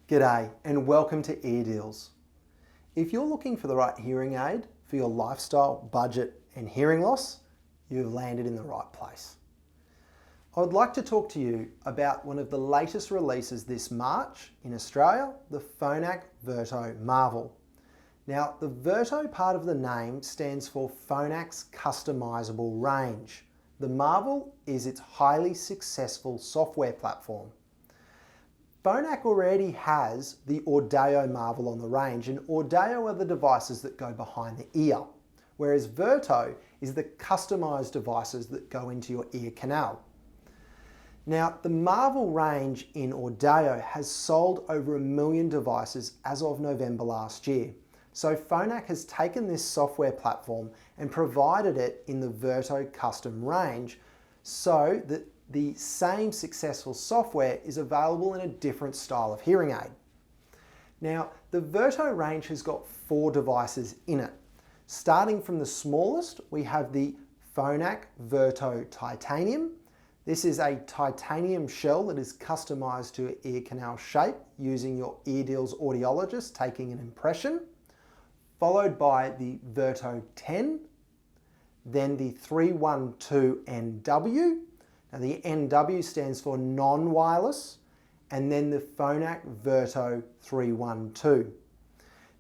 G'day and welcome to Ear Deals. If you're looking for the right hearing aid for your lifestyle, budget and hearing loss, you've landed in the right place. I would like to talk to you about one of the latest releases this March in Australia, the Phonak Verto Marvel. Now, the Verto part of the name stands for Phonak's customizable range. The Marvel is its highly successful software platform. Phonak already has the Audeo Marvel on the range, and Audeo are the devices that go behind the ear, whereas Verto is the customized devices that go into your ear canal. Now, the Marvel range in Audeo has sold over 1 million devices as of November last year. So Phonak has taken this software platform and provided it in the Verto custom range so that the same successful software is available in a different style of hearing aid. Now, the Verto range has got 4 devices in it. Starting from the smallest, we have the Phonak Verto Titanium. This is a titanium shell that is customized to ear canal shape using your Ear Deals audiologist taking an impression, followed by the Verto 10, then the 312NW. Now the NW stands for non-wireless, and then the Phonak Verto 312.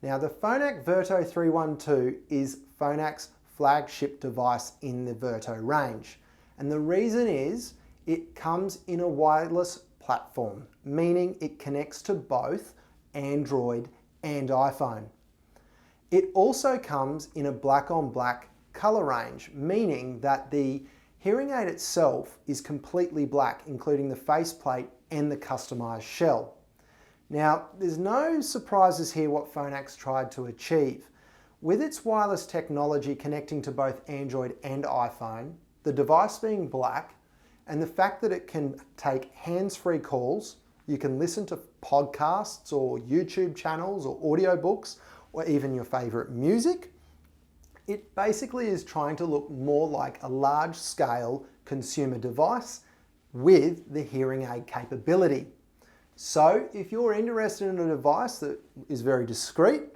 Now the Phonak Verto 312 is Phonak's flagship device in the Verto range. And the reason is it comes in a wireless platform, meaning it connects to both Android and iPhone. It also comes in a black on black color range, meaning that the hearing aid itself is completely black, including the faceplate and the customized shell. Now, there's no surprises here what Phonak's tried to achieve. With its wireless technology connecting to both Android and iPhone, the device being black, and the fact that it can take hands-free calls, you can listen to podcasts or YouTube channels or audiobooks or even your favorite music. It basically is trying to look more like a large-scale consumer device with the hearing aid capability. So if you're interested in a device that is very discreet,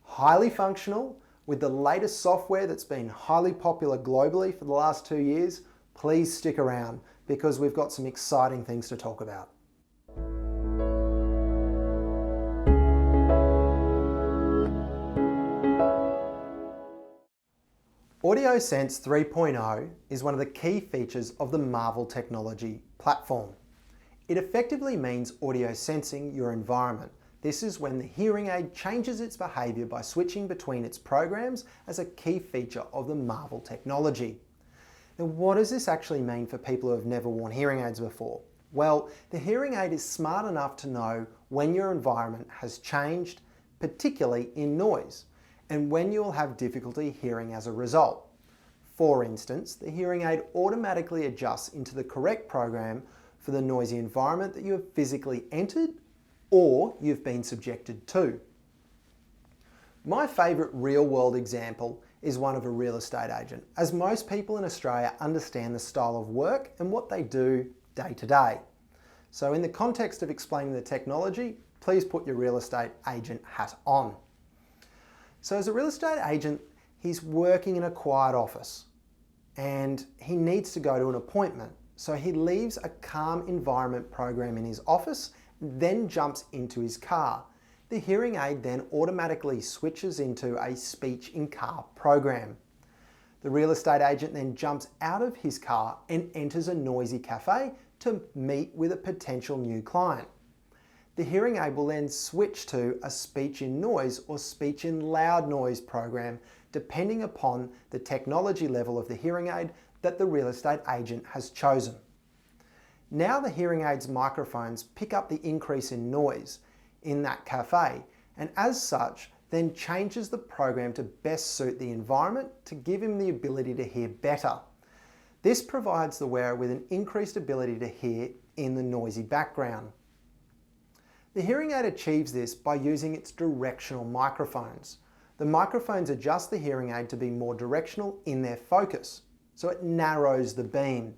highly functional, with the latest software that's been highly popular globally for the last 2 years, please stick around because we've got some exciting things to talk about. AudioSense 3.0 is one of the key features of the Marvel technology platform. It effectively means audio sensing your environment. This is when the hearing aid changes its behavior by switching between its programs as a key feature of the Marvel technology. Now, what does this actually mean for people who have never worn hearing aids before? Well, the hearing aid is smart enough to know when your environment has changed, particularly in noise, and when you will have difficulty hearing as a result. For instance, the hearing aid automatically adjusts into the correct program for the noisy environment that you have physically entered or you've been subjected to. My favourite real-world example is one of a real estate agent, as most people in Australia understand the style of work and what they do day to day. So in the context of explaining the technology, please put your real estate agent hat on. So as a real estate agent, he's working in a quiet office and he needs to go to an appointment. So he leaves a calm environment program in his office, then jumps into his car. The hearing aid then automatically switches into a speech in car program. The real estate agent then jumps out of his car and enters a noisy cafe to meet with a potential new client. The hearing aid will then switch to a speech in noise or speech in loud noise program, depending upon the technology level of the hearing aid that the real estate agent has chosen. Now the hearing aid's microphones pick up the increase in noise in that cafe, and as such, then changes the program to best suit the environment to give him the ability to hear better. This provides the wearer with an increased ability to hear in the noisy background. The hearing aid achieves this by using its directional microphones. The microphones adjust the hearing aid to be more directional in their focus, so it narrows the beam.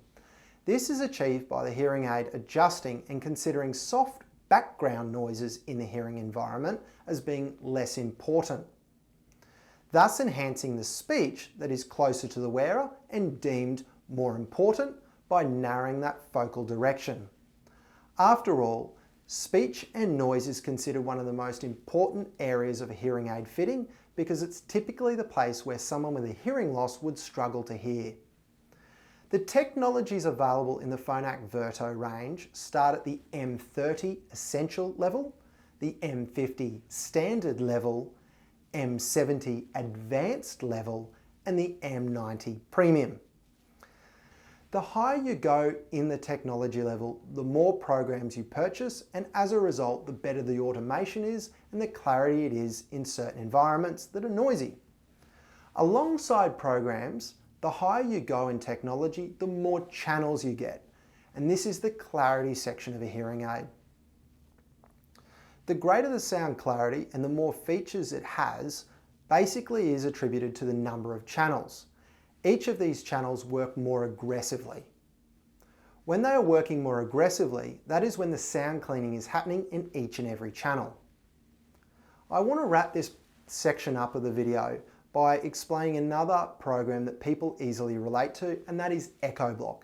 This is achieved by the hearing aid adjusting and considering soft background noises in the hearing environment as being less important, thus enhancing the speech that is closer to the wearer and deemed more important by narrowing that focal direction. After all, speech and noise is considered one of the most important areas of a hearing aid fitting because it's typically the place where someone with a hearing loss would struggle to hear. The technologies available in the Phonak Virto range start at the M30 Essential level, the M50 Standard level, M70 Advanced level, and the M90 Premium. The higher you go in the technology level, the more programs you purchase, and as a result, the better the automation is and the clarity it is in certain environments that are noisy. Alongside programs, the higher you go in technology, the more channels you get, and this is the clarity section of a hearing aid. The greater the sound clarity and the more features it has, basically is attributed to the number of channels. Each of these channels work more aggressively. When they are working more aggressively, that is when the sound cleaning is happening in each and every channel. I want to wrap this section up of the video by explaining another program that people easily relate to, and that is EchoBlock.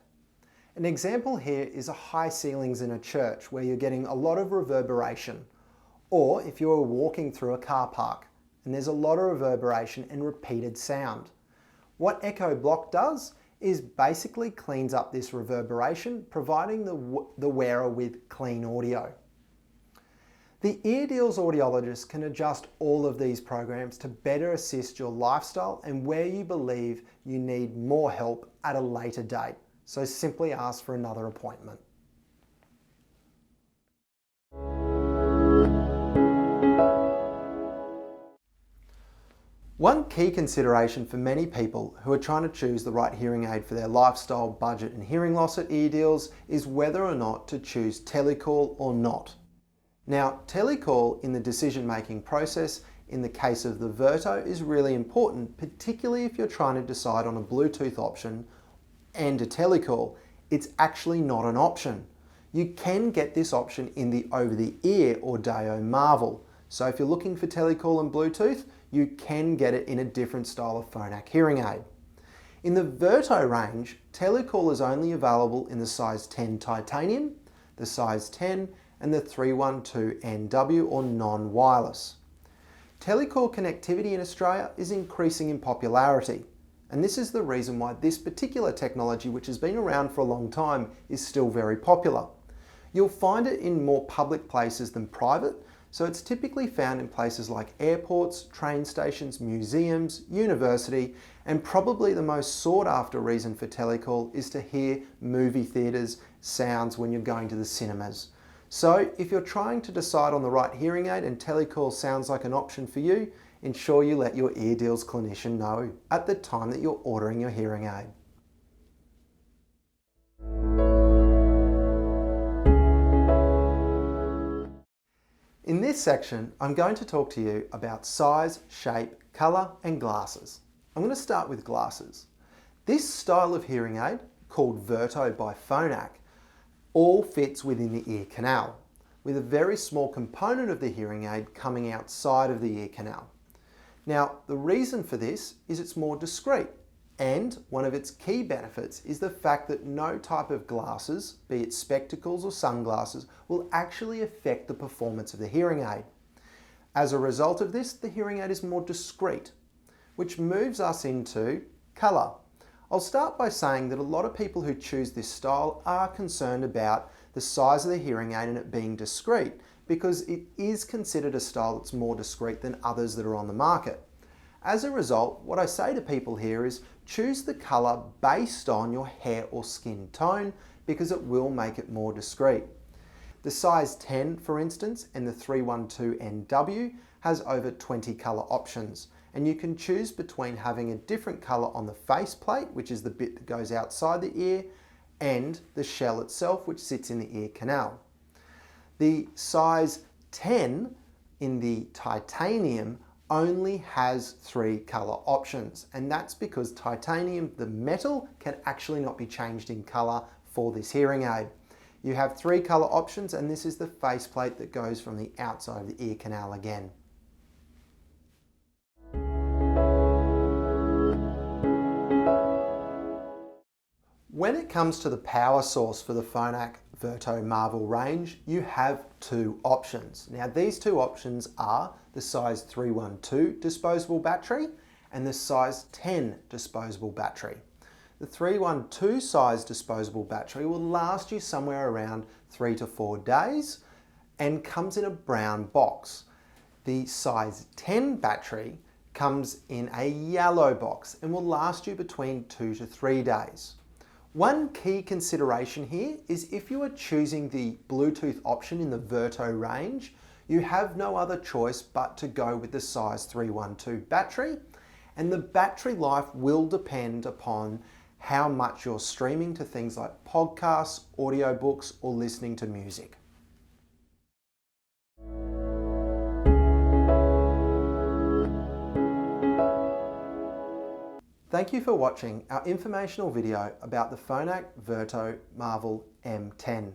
An example here is a high ceilings in a church where you're getting a lot of reverberation, or if you're walking through a car park and there's a lot of reverberation and repeated sound. What EchoBlock does is basically cleans up this reverberation, providing the wearer with clean audio. The earDeals audiologist can adjust all of these programs to better assist your lifestyle and where you believe you need more help at a later date. So simply ask for another appointment. One key consideration for many people who are trying to choose the right hearing aid for their lifestyle, budget and hearing loss at earDeals is whether or not to choose Telecall or not. Now, Telecall in the decision-making process in the case of the Virto is really important, particularly if you're trying to decide on a Bluetooth option and a Telecall. It's actually not an option. You can get this option in the over-the-ear or Deo Marvel. So if you're looking for Telecall and Bluetooth, you can get it in a different style of Phonak hearing aid. In the Virto range, Telecall is only available in the size 10 titanium, the size 10, and the 312NW or non-wireless. Telecall connectivity in Australia is increasing in popularity, and this is the reason why this particular technology, which has been around for a long time, is still very popular. You'll find it in more public places than private, so it's typically found in places like airports, train stations, museums, university, and probably the most sought after reason for Telecall is to hear movie theatres sounds when you're going to the cinemas. So if you're trying to decide on the right hearing aid and Telecall sounds like an option for you, ensure you let your earDeals clinician know at the time that you're ordering your hearing aid. In this section, I'm going to talk to you about size, shape, colour and glasses. I'm going to start with glasses. This style of hearing aid, called Virto by Phonak, all fits within the ear canal, with a very small component of the hearing aid coming outside of the ear canal. Now, the reason for this is it's more discreet, and one of its key benefits is the fact that no type of glasses, be it spectacles or sunglasses, will actually affect the performance of the hearing aid. As a result of this, the hearing aid is more discreet, which moves us into colour. I'll start by saying that a lot of people who choose this style are concerned about the size of the hearing aid and it being discreet, because it is considered a style that's more discreet than others that are on the market. As a result, what I say to people here is choose the colour based on your hair or skin tone, because it will make it more discreet. The size 10, for instance, and the 312NW has over 20 colour options, and you can choose between having a different colour on the faceplate, which is the bit that goes outside the ear, and the shell itself, which sits in the ear canal. The size 10 in the titanium only has 3 colour options, and that's because titanium, the metal, can actually not be changed in colour for this hearing aid. You have 3 colour options, and this is the faceplate that goes from the outside of the ear canal again. When it comes to the power source for the Phonak Virto Marvel range, you have 2 options. Now these 2 options are the size 312 disposable battery and the size 10 disposable battery. The 312 size disposable battery will last you somewhere around 3 to 4 days and comes in a brown box. The size 10 battery comes in a yellow box and will last you between 2 to 3 days. One key consideration here is if you are choosing the Bluetooth option in the Virto range, you have no other choice but to go with the size 312 battery, and the battery life will depend upon how much you're streaming to things like podcasts, audiobooks, or listening to music. Thank you for watching our informational video about the Phonak Virto Marvel M10.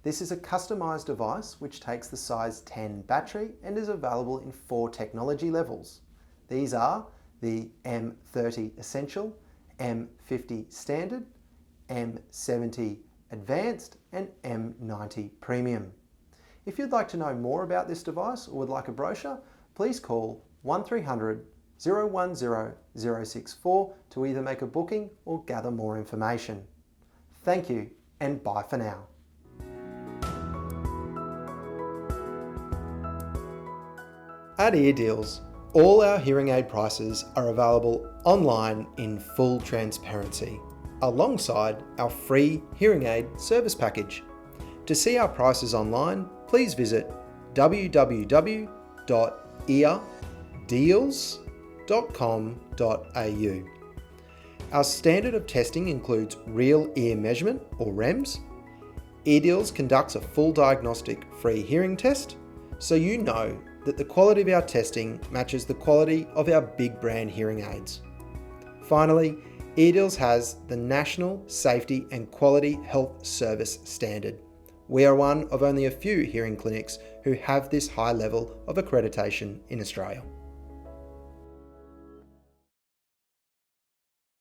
This is a customized device which takes the size 10 battery and is available in 4 technology levels. These are the M30 Essential, M50 Standard, M70 Advanced, and M90 Premium. If you'd like to know more about this device or would like a brochure, please call 1300 010 064 to either make a booking or gather more information. Thank you and bye for now. At Eardeals, all our hearing aid prices are available online in full transparency, alongside our free hearing aid service package. To see our prices online, please visit www.eardeals.com.au. Our standard of testing includes real ear measurement or REMS. Eardeals conducts a full diagnostic free hearing test, so you know that the quality of our testing matches the quality of our big brand hearing aids. Finally, Eardeals has the National Safety and Quality Health Service Standard. We are one of only a few hearing clinics who have this high level of accreditation in Australia.